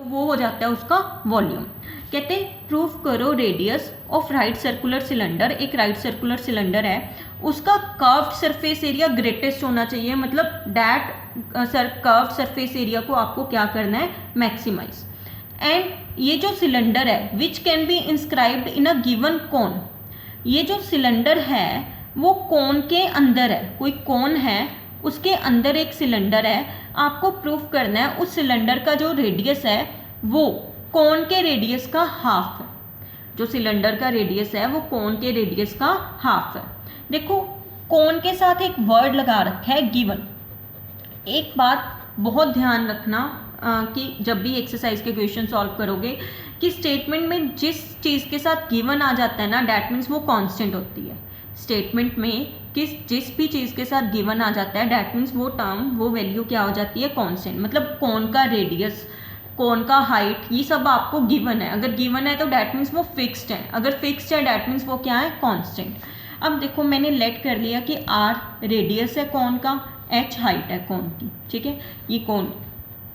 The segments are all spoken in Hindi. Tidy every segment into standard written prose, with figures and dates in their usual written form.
वो हो जाता है उसका वॉल्यूम। कहते हैं प्रूफ करो radius of right circular cylinder, एक राइट सर्कुलर सिलेंडर है, उसका कर्व्ड सरफेस एरिया ग्रेटेस्ट होना चाहिए, मतलब दैट कर्व्ड सरफेस एरिया को आपको क्या करना है, मैक्सिमाइज। एंड ये जो सिलेंडर है which can be inscribed in a given cone, ये जो सिलेंडर है वो कोन के अंदर है, कोई कोन है उसके अंदर एक सिलेंडर है, आपको प्रूफ करना है उस सिलेंडर का जो रेडियस है वो कोन के रेडियस का हाफ है, जो सिलेंडर का रेडियस है वो कोन के रेडियस का हाफ है। देखो कोन के साथ एक वर्ड लगा रखा है गिवन। एक बात बहुत ध्यान रखना कि जब भी एक्सरसाइज के क्वेश्चन सॉल्व करोगे कि स्टेटमेंट में जिस चीज़ के साथ गिवन आ जाता है ना डैट मीन्स वो कांस्टेंट होती है। स्टेटमेंट में जिस भी चीज़ के साथ गिवन आ जाता है डैट मीन्स वो टर्म वो वैल्यू क्या हो जाती है, कांस्टेंट। मतलब कोन का रेडियस, कोन का हाइट, ये सब आपको गिवन है। अगर गिवन है तो डैट मीन्स वो फिक्स्ड है, अगर फिक्स्ड है डैट मीन्स वो क्या है, कांस्टेंट। अब देखो मैंने लेट कर लिया कि आर रेडियस है कोन का, एच हाइट है कोन की, ठीक है।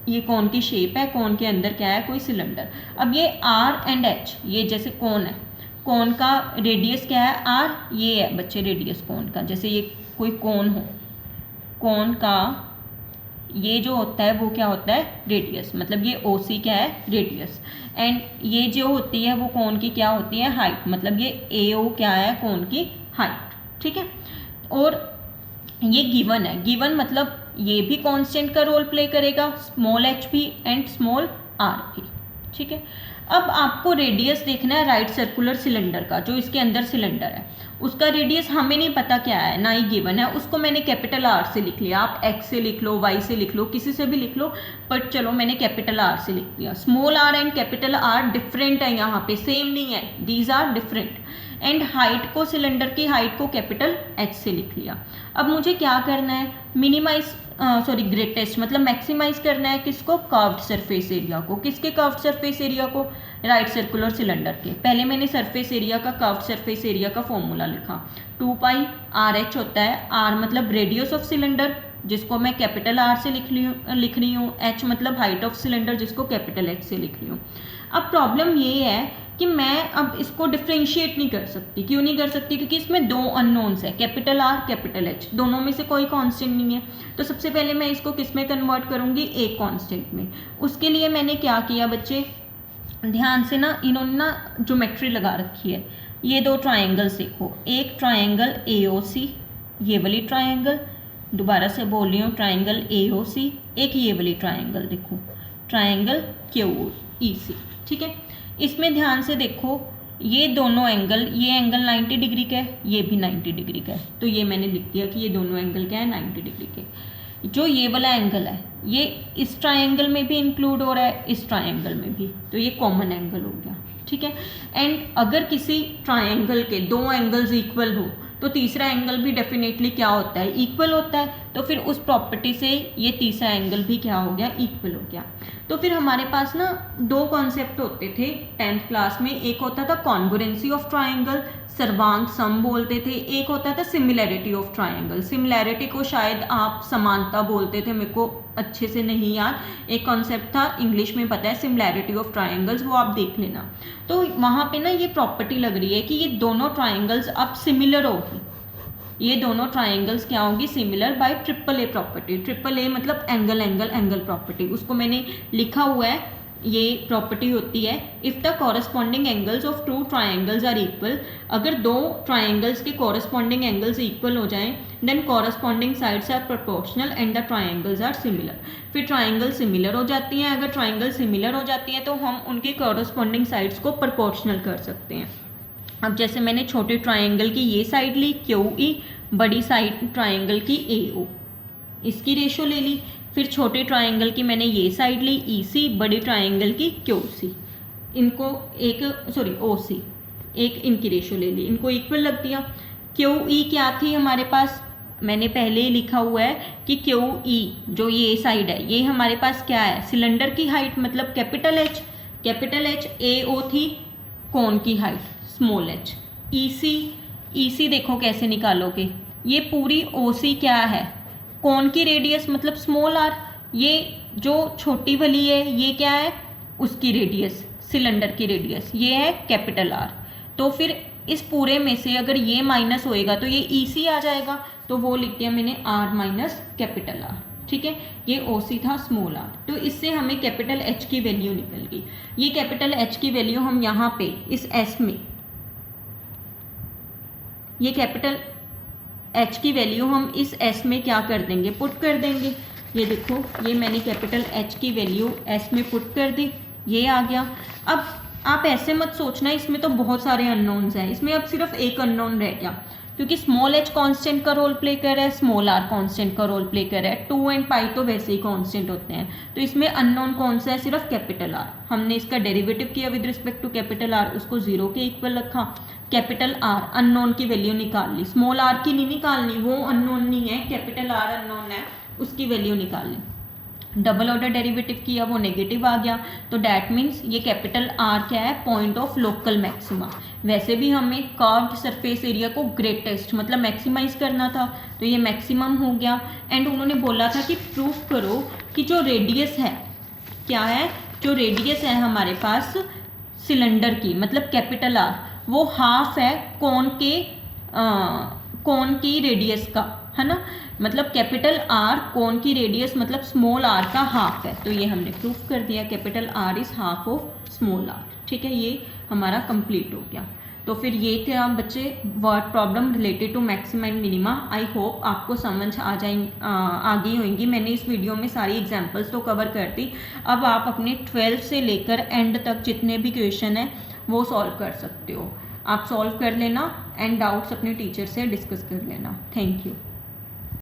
ये कोन की शेप है, कोन के अंदर क्या है, कोई सिलेंडर। अब ये आर एंड एच, ये जैसे कोन है, कोन का रेडियस क्या है, आर, ये है बच्चे रेडियस कोन का। जैसे ये कोई कोन हो, कोन का ये जो होता है वो क्या होता है, रेडियस, मतलब ये ओ सी क्या है, रेडियस। एंड ये जो होती है वो कोन की क्या होती है, हाइट, मतलब ये ए ओ क्या है, कोन की हाइट, ठीक है। और ये गिवन है, गिवन मतलब ये भी कांस्टेंट का रोल प्ले करेगा, स्मॉल एच भी एंड स्मॉल आर भी, ठीक है। अब आपको रेडियस देखना है राइट सर्कुलर सिलेंडर का, जो इसके अंदर सिलेंडर है उसका रेडियस हमें नहीं पता क्या है, ना ही गिवन है, उसको मैंने कैपिटल आर से लिख लिया। आप एक्स से लिख लो, वाई से लिख लो, किसी से भी लिख लो, बट चलो मैंने कैपिटल आर से लिख दिया। Small R and capital R different है, यहाँ पे सेम नहीं है, these are different. And height को, सिलेंडर की हाइट को कैपिटल एच से लिख लिया। अब मुझे क्या करना है, मिनिमाइज ग्रेटेस्ट मतलब मैक्सिमाइज करना है किसको, कर्व्ड सरफेस एरिया को। किसके कर्व्ड सरफेस एरिया को, राइट सर्कुलर सिलेंडर के। पहले मैंने सरफेस एरिया का, कर्व्ड सरफेस एरिया का फॉर्मूला लिखा, 2 पाई आर एच होता है, आर मतलब रेडियस ऑफ सिलेंडर जिसको मैं कैपिटल आर से लिख रही हूँ, एच मतलब हाइट ऑफ सिलेंडर जिसको कैपिटल एच से लिख रही हूँ। अब प्रॉब्लम ये है कि मैं अब इसको डिफ्रेंशिएट नहीं कर सकती। क्यों नहीं कर सकती, क्योंकि इसमें दो अननोन्स है, कैपिटल आर कैपिटल एच, दोनों में से कोई कांस्टेंट नहीं है। तो सबसे पहले मैं इसको किस में कन्वर्ट करूंगी, एक कांस्टेंट में। उसके लिए मैंने क्या किया बच्चे, ध्यान से ना, इन्होंने ना ज्योमेट्री लगा रखी है। ये दो ट्राइंगल्स देखो, एक ट्राइंगल AOC, ये वाली ट्राइंगल, दोबारा से बोल रही हूँ, ट्राइंगल AOC, एक ये वाली ट्राइंगल देखो, ट्राइंगल QEC, ठीक है। इसमें ध्यान से देखो, ये दोनों एंगल, ये एंगल 90 डिग्री का है, ये भी 90 डिग्री का है, तो ये मैंने लिख दिया कि ये दोनों एंगल क्या है, 90 डिग्री के। जो ये वाला एंगल है ये इस ट्राइंगल में भी इंक्लूड हो रहा है, इस ट्राइंगल में भी, तो ये कॉमन एंगल हो गया, ठीक है। एंड अगर किसी ट्राइंगल के दो एंगल्स इक्वल हो तो तीसरा एंगल भी डेफिनेटली क्या होता है, इक्वल होता है। तो फिर उस प्रॉपर्टी से ये तीसरा एंगल भी क्या हो गया, इक्वल हो गया। तो फिर हमारे पास ना दो कॉन्सेप्ट होते थे 10th क्लास में, एक होता था कॉन्ग्रुएंसी ऑफ ट्राइंगल, सर्वांग सम बोलते थे, एक होता था सिमिलैरिटी ऑफ ट्राइंगल। सिमिलैरिटी को शायद आप समानता बोलते थे, मेरे को अच्छे से नहीं याद। एक कॉन्सेप्ट था, इंग्लिश में पता है, सिमिलैरिटी ऑफ ट्राइंगल्स, वो आप देख लेना। तो वहाँ पे ना ये प्रॉपर्टी लग रही है कि ये दोनों ट्राइंगल्स अब सिमिलर होगी, ये दोनों ट्राइंगल्स क्या होंगी, similar by triple a property. Triple A मतलब एंगल एंगल एंगल प्रॉपर्टी, उसको मैंने लिखा हुआ है। ये प्रॉपर्टी होती है if the corresponding angles of two triangles are equal, अगर दो ट्राइंगल्स के कॉरस्पॉन्डिंग एंगल्स इक्वल हो जाएं, then corresponding sides are proportional and the triangles are similar. फिर ट्राइंगल सिमिलर हो जाती हैं, अगर ट्राइंगल सिमिलर हो जाती हैं तो हम उनके कॉरस्पॉन्डिंग साइड्स को प्रोपोर्शनल कर सकते हैं। अब जैसे मैंने छोटे ट्राइंगल की ये साइड ली QE, बड़ी साइड ट्राइंगल की AO, इसकी रेशो ले ली। फिर छोटे ट्राइंगल की मैंने ये साइड ली EC, बड़ी ट्राइंगल की QC, इनको OC, एक इनकी रेशो ले ली, इनको इक्वल लग दिया। QE क्या थी हमारे पास, मैंने पहले ही लिखा हुआ है कि QE जो ये साइड है ये हमारे पास क्या है, सिलेंडर की हाइट मतलब कैपिटल H, AO थी कोन की हाइट स्मॉल h, EC देखो कैसे निकालोगे, ये पूरी OC क्या है, कोन की रेडियस मतलब स्मॉल r, ये जो छोटी वाली है ये क्या है, उसकी रेडियस, सिलेंडर की रेडियस, ये है कैपिटल आर। तो फिर इस पूरे में से अगर ये माइनस होएगा तो ये ईसी आ जाएगा, तो वो लिख दिया मैंने आर माइनस कैपिटल आर। ठीक है, ये ओसी था स्मॉल आर। तो इससे हमें कैपिटल एच की वैल्यू निकल गई। ये कैपिटल एच की वैल्यू हम यहाँ पे इस एस में, ये कैपिटल एच की वैल्यू हम इस एस में क्या कर देंगे, पुट कर देंगे। ये देखो, ये मैंने कैपिटल एच की वैल्यू एस में पुट कर दी, ये आ गया। अब आप ऐसे मत सोचना इसमें तो बहुत सारे अननोन्स हैं, इसमें अब सिर्फ एक अननोन रह गया, क्योंकि स्मॉल एच कांस्टेंट का रोल प्ले कर रहा है, स्मॉल आर कांस्टेंट का रोल प्ले कर रहा है, 2 एंड पाई तो वैसे ही कांस्टेंट होते हैं। तो इसमें अननोन कौन सा है, सिर्फ कैपिटल आर। हमने इसका डेरिवेटिव किया with respect to capital R, उसको 0 के इक्वल रखा। कैपिटल आर अननोन की वैल्यू निकाल ली, स्मॉल आर की नहीं निकालनी, वो अननोन नहीं है, कैपिटल आर अननोन है, उसकी वैल्यू निकाल ली। डबल ऑर्डर डेरिवेटिव किया, वो नेगेटिव आ गया, तो डैट मीन्स ये कैपिटल आर क्या है, पॉइंट ऑफ लोकल मैक्सिमा। वैसे भी हमें कर्व्ड सरफेस एरिया को ग्रेटेस्ट मतलब मैक्सिमाइज करना था, तो ये मैक्सिमम हो गया। एंड उन्होंने बोला था कि प्रूव करो कि जो रेडियस है, क्या है, जो रेडियस है हमारे पास सिलेंडर की मतलब कैपिटल आर, वो हाफ है कोन की रेडियस का, है ना। मतलब कैपिटल आर कोन की रेडियस मतलब स्मॉल आर का हाफ है, तो ये हमने प्रूफ कर दिया, capital R is half of small R. ठीक है, ये हमारा कंप्लीट हो गया। तो फिर ये थे आप बच्चे word problem related to maxima and minima. I hope आपको समझ आ गई होंगी। मैंने इस वीडियो में सारी एग्जांपल्स तो कवर कर दी। अब आप अपने 12th से लेकर एंड तक जितने भी क्वेश्चन हैं वो सॉल्व कर सकते हो। आप सॉल्व कर लेना एंड डाउट्स अपने टीचर से डिस्कस कर लेना। Thank you.